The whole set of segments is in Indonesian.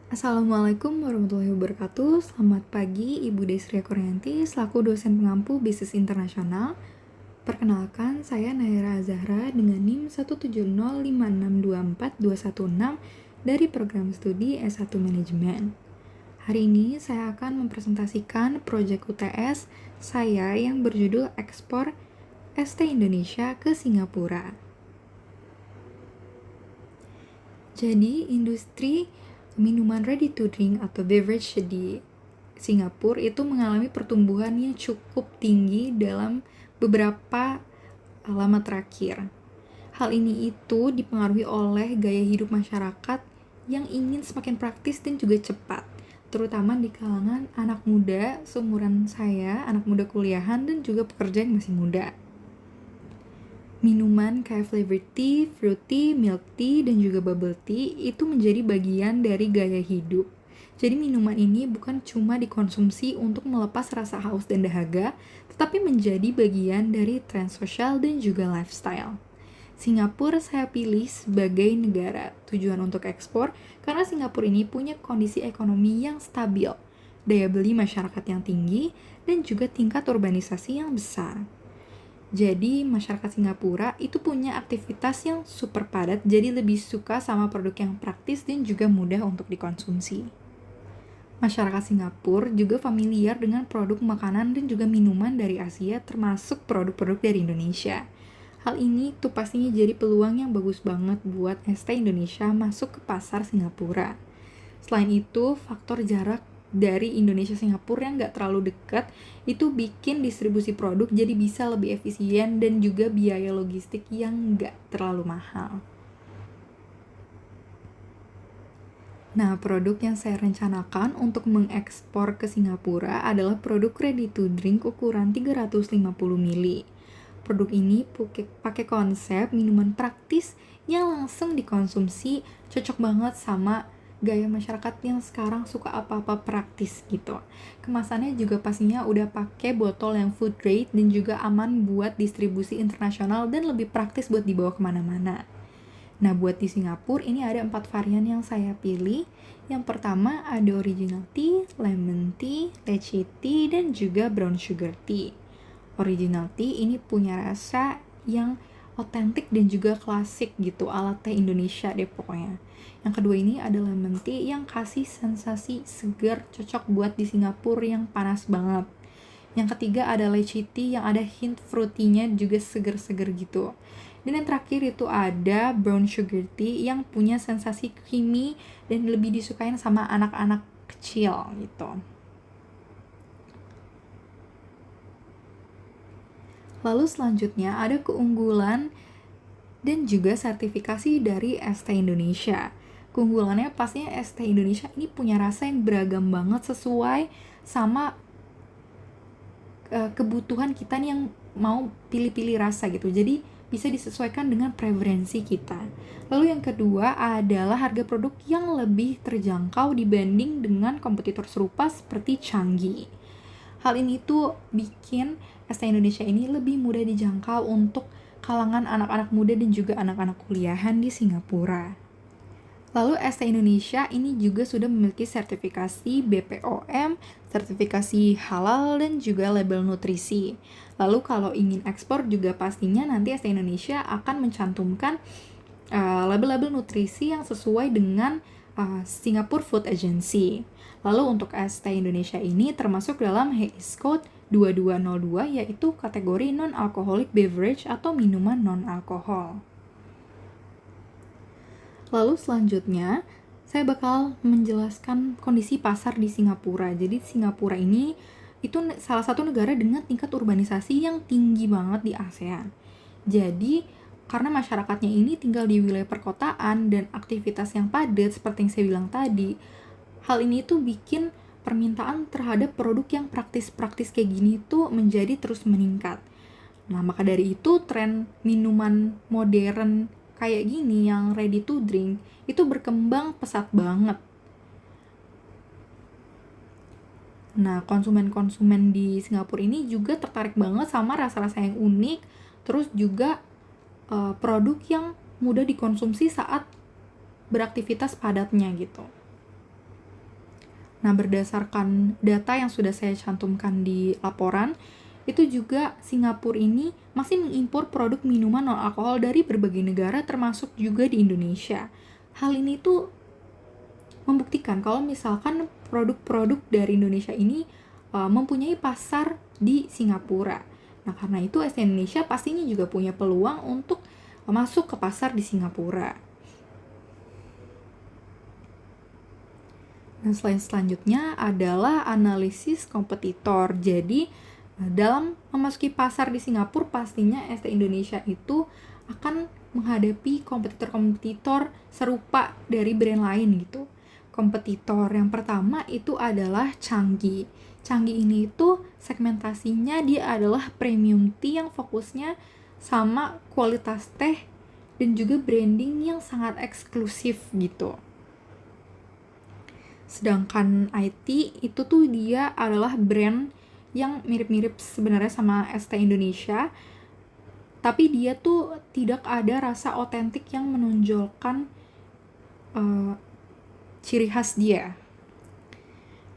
Assalamualaikum warahmatullahi wabarakatuh. Selamat pagi Ibu Desria Kurnianti selaku dosen pengampu bisnis internasional. Perkenalkan, saya Naira Azahra dengan NIM 17056242116 dari program studi S1 Manajemen. Hari ini saya akan mempresentasikan proyek UTS saya yang berjudul Ekspor ST Indonesia ke Singapura. Jadi, industri minuman ready to drink atau beverage di Singapura itu mengalami pertumbuhan yang cukup tinggi dalam beberapa lama terakhir. Hal ini itu dipengaruhi oleh gaya hidup masyarakat yang ingin semakin praktis dan juga cepat, terutama di kalangan anak muda seumuran saya, anak muda kuliahan, dan juga pekerja yang masih muda. Minuman kayak flavor tea, fruit tea, milk tea, dan juga bubble tea itu menjadi bagian dari gaya hidup. Jadi minuman ini bukan cuma dikonsumsi untuk melepas rasa haus dan dahaga, tetapi menjadi bagian dari tren sosial dan juga lifestyle. Singapura saya pilih sebagai negara tujuan untuk ekspor karena Singapura ini punya kondisi ekonomi yang stabil, daya beli masyarakat yang tinggi, dan juga tingkat urbanisasi yang besar. Jadi masyarakat Singapura itu punya aktivitas yang super padat, jadi lebih suka sama produk yang praktis dan juga mudah untuk dikonsumsi. Masyarakat Singapura juga familiar dengan produk makanan dan juga minuman dari Asia, termasuk produk-produk dari Indonesia. Hal ini tuh pastinya jadi peluang yang bagus banget buat ST Indonesia masuk ke pasar Singapura. Selain itu, faktor jarak dari Indonesia Singapura yang nggak terlalu dekat itu bikin distribusi produk jadi bisa lebih efisien dan juga biaya logistik yang nggak terlalu mahal. Nah, produk yang saya rencanakan untuk mengekspor ke Singapura adalah produk ready to drink ukuran 350 ml. Produk ini pakai konsep minuman praktis yang langsung dikonsumsi, cocok banget sama gaya masyarakat yang sekarang suka apa-apa praktis gitu. Kemasannya juga pastinya udah pakai botol yang food grade dan juga aman buat distribusi internasional dan lebih praktis buat dibawa kemana-mana. Nah, buat di Singapura ini ada 4 varian yang saya pilih. Yang pertama ada original tea, lemon tea, lychee tea, dan juga brown sugar tea. Original tea ini punya rasa yang otentik dan juga klasik gitu, ala teh Indonesia deh pokoknya. Yang kedua ini ada lemon tea yang kasih sensasi segar, cocok buat di Singapura yang panas banget. Yang ketiga ada lychee tea yang ada hint fruity-nya juga segar-segar gitu. Dan yang terakhir itu ada brown sugar tea yang punya sensasi creamy dan lebih disukain sama anak-anak kecil gitu. Lalu selanjutnya ada keunggulan dan juga sertifikasi dari ST Indonesia. Keunggulannya pastinya ST Indonesia ini punya rasa yang beragam banget sesuai sama kebutuhan kita nih yang mau pilih-pilih rasa gitu. Jadi bisa disesuaikan dengan preferensi kita. Lalu yang kedua adalah harga produk yang lebih terjangkau dibanding dengan kompetitor serupa seperti Changi. Hal ini tuh bikin ST Indonesia ini lebih mudah dijangkau untuk kalangan anak-anak muda dan juga anak-anak kuliahan di Singapura. Lalu ST Indonesia ini juga sudah memiliki sertifikasi BPOM, sertifikasi halal, dan juga label nutrisi. Lalu kalau ingin ekspor juga pastinya nanti ST Indonesia akan mencantumkan label-label nutrisi yang sesuai dengan Singapore Food Agency. Lalu untuk ST Indonesia ini termasuk dalam HAS Code 2202 yaitu kategori non-alcoholic beverage atau minuman non-alkohol. Lalu selanjutnya saya bakal menjelaskan kondisi pasar di Singapura. Jadi Singapura ini itu salah satu negara dengan tingkat urbanisasi yang tinggi banget di ASEAN. Jadi karena masyarakatnya ini tinggal di wilayah perkotaan dan aktivitas yang padat seperti yang saya bilang tadi, hal ini tuh bikin permintaan terhadap produk yang praktis-praktis kayak gini tuh menjadi terus meningkat. Nah, maka dari itu tren minuman modern kayak gini yang ready to drink itu berkembang pesat banget. Nah, konsumen-konsumen di Singapura ini juga tertarik banget sama rasa-rasa yang unik, terus juga produk yang mudah dikonsumsi saat beraktivitas padatnya gitu. Nah, berdasarkan data yang sudah saya cantumkan di laporan, itu juga Singapura ini masih mengimpor produk minuman non-alkohol dari berbagai negara termasuk juga di Indonesia. Hal ini tuh membuktikan kalau misalkan produk-produk dari Indonesia ini mempunyai pasar di Singapura. Nah, karena itu ST Indonesia pastinya juga punya peluang untuk masuk ke pasar di Singapura. Nah, selanjutnya adalah analisis kompetitor. Jadi, dalam memasuki pasar di Singapura, pastinya ST Indonesia itu akan menghadapi kompetitor-kompetitor serupa dari brand lain gitu. Kompetitor yang pertama itu adalah Changi. Changi ini itu segmentasinya dia adalah premium tea yang fokusnya sama kualitas teh dan juga branding yang sangat eksklusif gitu. Sedangkan IT itu tuh dia adalah brand yang mirip-mirip sebenarnya sama ST Indonesia, tapi dia tuh tidak ada rasa otentik yang menonjolkan ciri khas dia.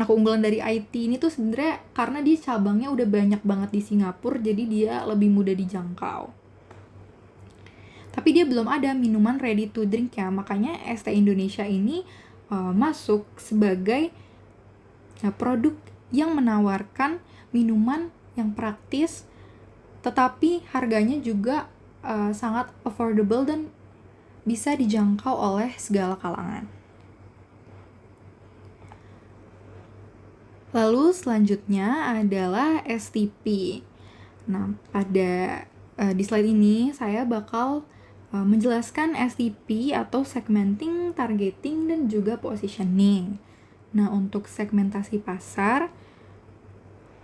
Nah, keunggulan dari IT ini tuh sebenarnya karena dia cabangnya udah banyak banget di Singapura, jadi dia lebih mudah dijangkau. Tapi dia belum ada minuman ready to drink ya, makanya ST Indonesia ini masuk sebagai produk yang menawarkan minuman yang praktis, tetapi harganya juga sangat affordable dan bisa dijangkau oleh segala kalangan. Lalu selanjutnya adalah STP. Nah, pada di slide ini saya bakal menjelaskan STP atau segmenting, targeting, dan juga positioning. Nah, untuk segmentasi pasar,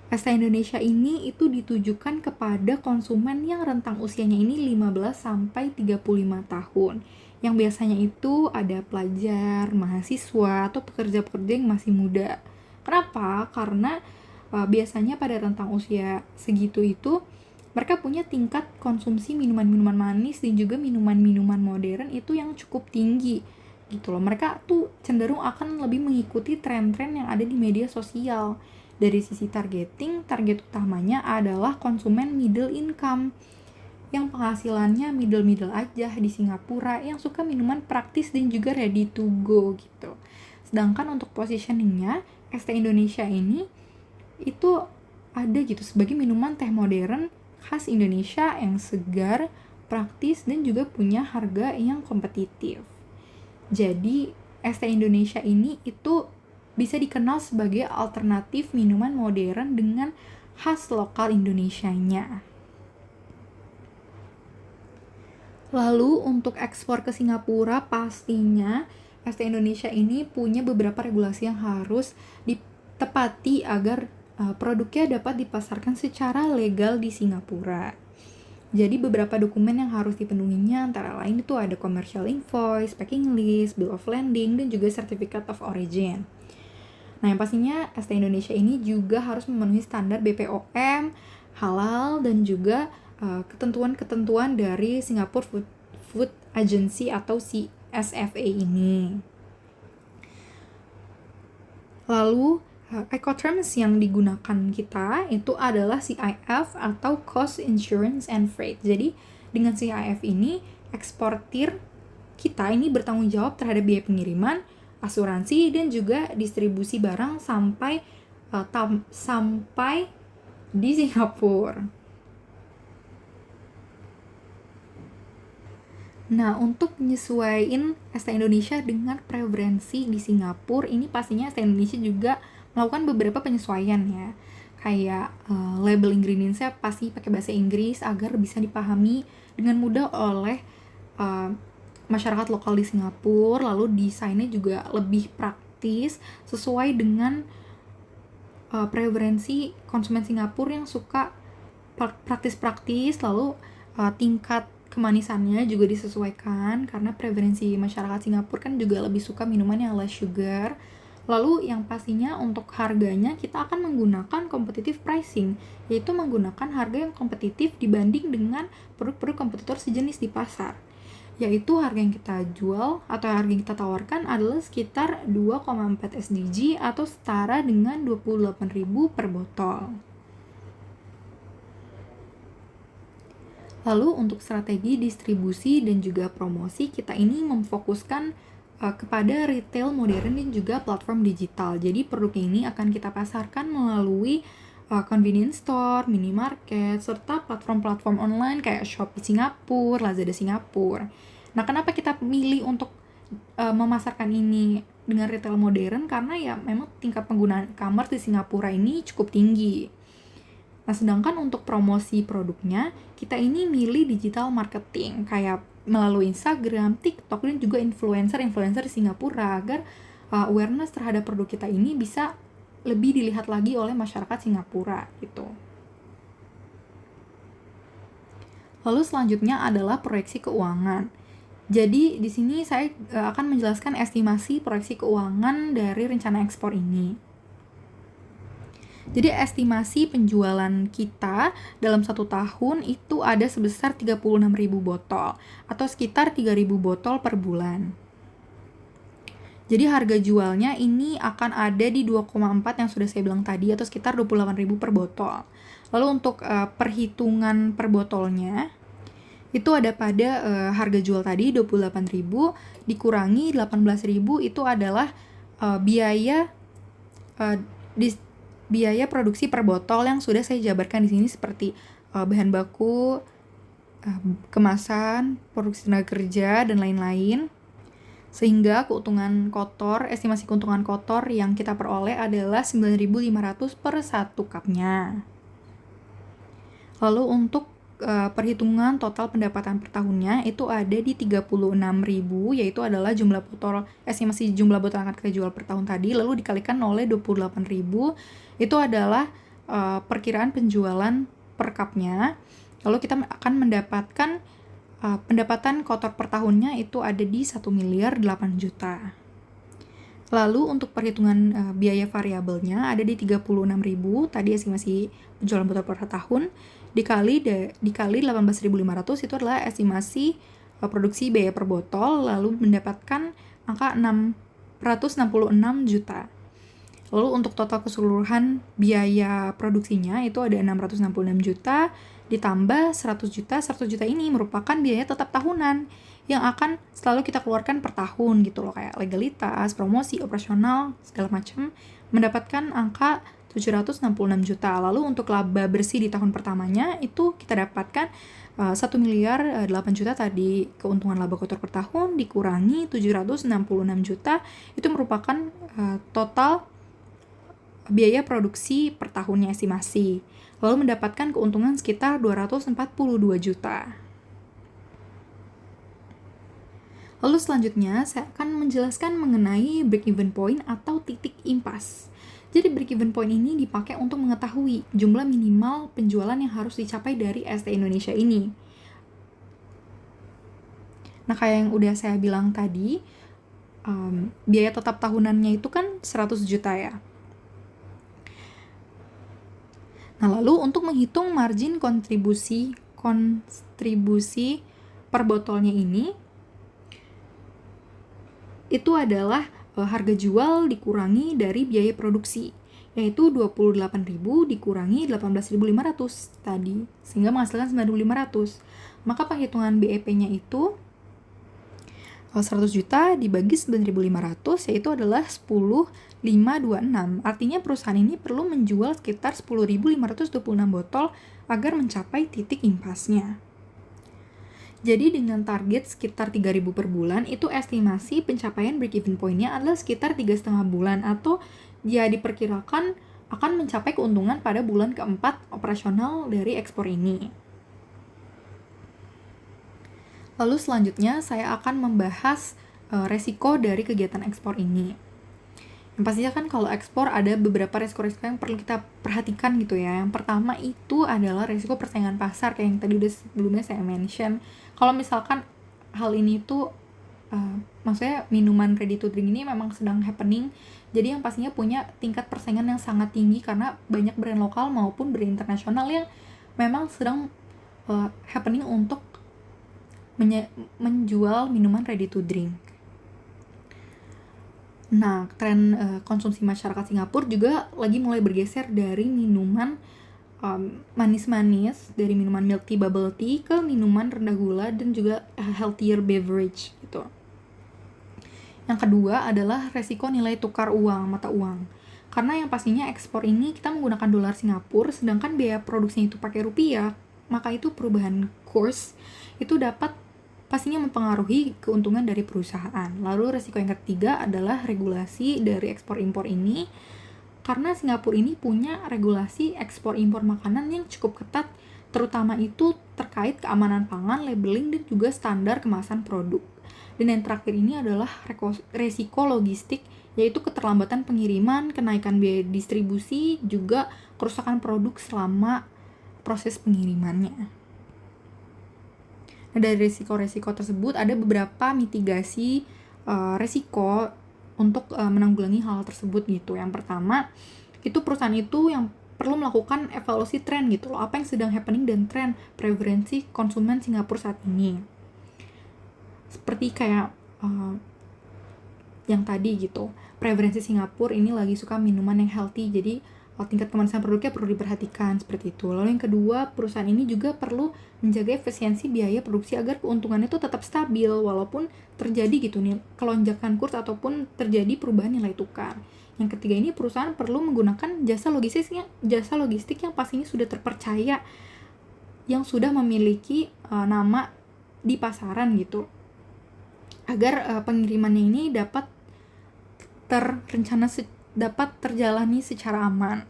ST Indonesia ini itu ditujukan kepada konsumen yang rentang usianya ini 15 sampai 35 tahun. Yang biasanya itu ada pelajar, mahasiswa, atau pekerja-pekerja yang masih muda. Kenapa? Karena biasanya pada rentang usia segitu itu mereka punya tingkat konsumsi minuman-minuman manis dan juga minuman-minuman modern itu yang cukup tinggi gitu loh. Mereka tuh cenderung akan lebih mengikuti tren-tren yang ada di media sosial. Dari sisi targeting, target utamanya adalah konsumen middle income yang penghasilannya middle aja di Singapura, yang suka minuman praktis dan juga ready to go gitu. Sedangkan untuk positioningnya, ST Indonesia ini itu ada gitu sebagai minuman teh modern khas Indonesia yang segar, praktis, dan juga punya harga yang kompetitif. Jadi ST Indonesia ini itu bisa dikenal sebagai alternatif minuman modern dengan khas lokal Indonesianya. Lalu untuk ekspor ke Singapura, pastinya ST Indonesia ini punya beberapa regulasi yang harus ditepati agar produknya dapat dipasarkan secara legal di Singapura. Jadi beberapa dokumen yang harus dipenuhinya antara lain itu ada commercial invoice, packing list, bill of lading, dan juga certificate of origin. Nah, yang pastinya ST Indonesia ini juga harus memenuhi standar BPOM, halal, dan juga ketentuan-ketentuan dari Singapore Food Agency atau CSFA ini. Lalu Ecoterms yang digunakan kita itu adalah CIF atau Cost Insurance and Freight. Jadi dengan CIF ini eksportir kita ini bertanggung jawab terhadap biaya pengiriman, asuransi, dan juga distribusi barang sampai di Singapura. Nah, untuk menyesuaikan ST Indonesia dengan preferensi di Singapura, ini pastinya ST Indonesia juga melakukan beberapa penyesuaian ya. Kayak label ingredients-nya pasti pakai bahasa Inggris agar bisa dipahami dengan mudah oleh masyarakat lokal di Singapura. Lalu desainnya juga lebih praktis sesuai dengan preferensi konsumen Singapura yang suka praktis-praktis. Lalu tingkat kemanisannya juga disesuaikan karena preferensi masyarakat Singapura kan juga lebih suka minuman yang less sugar. Lalu yang pastinya untuk harganya kita akan menggunakan competitive pricing, yaitu menggunakan harga yang kompetitif dibanding dengan produk-produk kompetitor sejenis di pasar. yaitu harga yang kita jual atau harga yang kita tawarkan adalah sekitar 2,4 SDG atau setara dengan 28.000 per botol. Lalu untuk strategi distribusi dan juga promosi, kita ini memfokuskan kepada retail modern dan juga platform digital. Jadi produk ini akan kita pasarkan melalui convenience store, minimarket, serta platform-platform online kayak Shopee Singapura, Lazada Singapura. Nah, kenapa kita milih untuk memasarkan ini dengan retail modern? Karena ya memang tingkat penggunaan e-commerce di Singapura ini cukup tinggi. Nah, sedangkan untuk promosi produknya, kita ini milih digital marketing, kayak melalui Instagram, TikTok, dan juga influencer-influencer di Singapura, agar awareness terhadap produk kita ini bisa lebih dilihat lagi oleh masyarakat Singapura, gitu. Lalu selanjutnya adalah proyeksi keuangan. Jadi di sini saya akan menjelaskan estimasi proyeksi keuangan dari rencana ekspor ini. Jadi estimasi penjualan kita dalam 1 tahun itu ada sebesar 36.000 botol atau sekitar 3.000 botol per bulan. Jadi harga jualnya ini akan ada di 2,4 yang sudah saya bilang tadi atau sekitar 28.000 per botol. Lalu untuk perhitungan per botolnya itu ada pada harga jual tadi 28.000 dikurangi 18.000 itu adalah biaya biaya produksi per botol yang sudah saya jabarkan di sini seperti bahan baku, kemasan, produksi tenaga kerja, dan lain-lain. Sehingga estimasi keuntungan kotor yang kita peroleh adalah 9.500 per 1 cupnya. Lalu untuk perhitungan total pendapatan per tahunnya itu ada di 36.000, yaitu adalah estimasi jumlah botol yang akan kita jual per tahun tadi, lalu dikalikan oleh 28.000, itu adalah perkiraan penjualan per cupnya. Lalu kita akan mendapatkan pendapatan kotor per tahunnya itu ada di 1.8 miliar. Lalu untuk perhitungan biaya variabelnya ada di 36.000, tadi estimasi penjualan botol per tahun, dikali 18.500 itu adalah estimasi produksi biaya per botol, lalu mendapatkan angka 666 juta. Lalu untuk total keseluruhan biaya produksinya itu ada 666 juta, ditambah 100 juta. 100 juta ini merupakan biaya tetap tahunan yang akan selalu kita keluarkan per tahun gitu loh, kayak legalitas, promosi, operasional, segala macam, mendapatkan angka 766 juta. Lalu untuk laba bersih di tahun pertamanya itu kita dapatkan 1 miliar 8 juta tadi keuntungan laba kotor per tahun dikurangi 766 juta, itu merupakan total biaya produksi per tahunnya estimasi. Lalu mendapatkan keuntungan sekitar 242 juta. Lalu selanjutnya saya akan menjelaskan mengenai break-even point atau titik impas. Jadi break-even point ini dipakai untuk mengetahui jumlah minimal penjualan yang harus dicapai dari ST Indonesia ini. Nah, kayak yang udah saya bilang tadi, biaya tetap tahunannya itu kan 100 juta ya. Nah, lalu untuk menghitung margin kontribusi per botolnya ini, itu adalah harga jual dikurangi dari biaya produksi, yaitu 28.000 dikurangi 18.500 tadi, sehingga menghasilkan 9.500. Maka perhitungan BEP-nya itu 100 juta dibagi 9.500, yaitu adalah 10.526. Artinya perusahaan ini perlu menjual sekitar 10.526 botol agar mencapai titik impasnya. Jadi dengan target sekitar 3.000 per bulan, itu estimasi pencapaian break-even point-nya adalah sekitar 3,5 bulan, atau ya diperkirakan akan mencapai keuntungan pada bulan keempat operasional dari ekspor ini. Lalu selanjutnya saya akan membahas resiko dari kegiatan ekspor ini. Yang pastinya kan kalau ekspor ada beberapa resiko-resiko yang perlu kita perhatikan gitu ya. Yang pertama itu adalah resiko persaingan pasar, kayak yang tadi udah sebelumnya saya mention. Kalau misalkan hal ini tuh maksudnya minuman ready to drink ini memang sedang happening, jadi yang pastinya punya tingkat persaingan yang sangat tinggi karena banyak brand lokal maupun brand internasional yang memang sedang happening untuk menjual minuman ready to drink. Nah, tren konsumsi masyarakat Singapura juga lagi mulai bergeser dari minuman manis-manis, dari minuman milk tea, bubble tea, ke minuman rendah gula dan juga healthier beverage gitu. Yang kedua adalah resiko nilai tukar uang, mata uang. Karena yang pastinya ekspor ini kita menggunakan dolar Singapura, sedangkan biaya produksinya itu pakai rupiah, maka itu perubahan kurs itu dapat pastinya mempengaruhi keuntungan dari perusahaan. Lalu resiko yang ketiga adalah regulasi dari ekspor impor ini, karena Singapura ini punya regulasi ekspor impor makanan yang cukup ketat, terutama itu terkait keamanan pangan, labeling, dan juga standar kemasan produk. Dan yang terakhir ini adalah resiko logistik, yaitu keterlambatan pengiriman, kenaikan biaya distribusi, juga kerusakan produk selama proses pengirimannya. Nah, dari resiko-resiko tersebut ada beberapa mitigasi resiko untuk menanggulangi hal tersebut gitu. Yang pertama, itu perusahaan itu yang perlu melakukan evaluasi tren gitu loh, apa yang sedang happening dan tren preferensi konsumen Singapura saat ini. Seperti kayak yang tadi gitu, preferensi Singapura ini lagi suka minuman yang healthy, jadi tingkat kemanisan produknya perlu diperhatikan seperti itu. Lalu yang kedua, perusahaan ini juga perlu menjaga efisiensi biaya produksi agar keuntungannya itu tetap stabil walaupun terjadi gitu nih kelonjakan kurs ataupun terjadi perubahan nilai tukar. Yang ketiga ini, perusahaan perlu menggunakan jasa logistik yang pastinya sudah terpercaya, yang sudah memiliki nama di pasaran gitu, agar pengirimannya ini dapat dapat terjalani secara aman.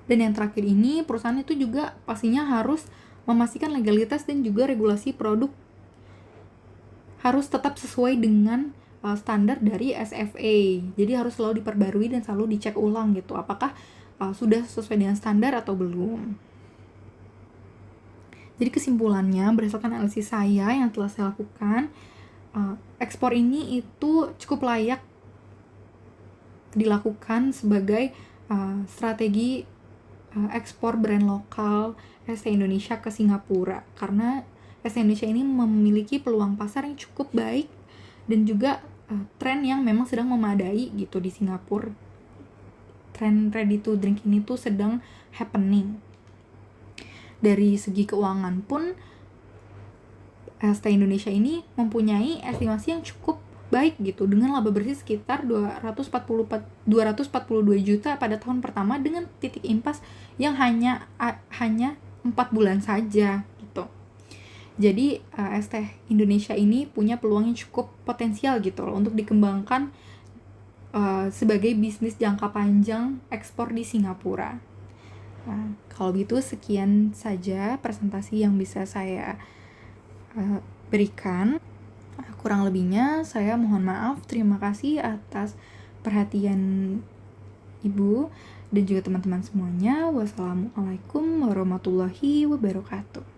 Dan yang terakhir ini, perusahaan itu juga pastinya harus memastikan legalitas dan juga regulasi produk harus tetap sesuai dengan standar dari SFA. Jadi harus selalu diperbarui dan selalu dicek ulang gitu, apakah sudah sesuai dengan standar atau belum. Jadi kesimpulannya, berdasarkan analisis saya yang telah saya lakukan, ekspor ini itu cukup layak dilakukan sebagai strategi ekspor brand lokal ST Indonesia ke Singapura, karena ST Indonesia ini memiliki peluang pasar yang cukup baik dan juga tren yang memang sedang memadai gitu di Singapura. Tren ready to drink ini tuh sedang happening. Dari segi keuangan pun ST Indonesia ini mempunyai estimasi yang cukup baik gitu, dengan laba bersih sekitar 242 juta pada tahun pertama dengan titik impas yang hanya 4 bulan saja gitu. Jadi ST Indonesia ini punya peluang yang cukup potensial gitu loh untuk dikembangkan sebagai bisnis jangka panjang ekspor di Singapura. Nah, kalau gitu sekian saja presentasi yang bisa saya berikan. Kurang lebihnya saya mohon maaf. Terima kasih atas perhatian Ibu dan juga teman-teman semuanya. Wassalamualaikum warahmatullahi wabarakatuh.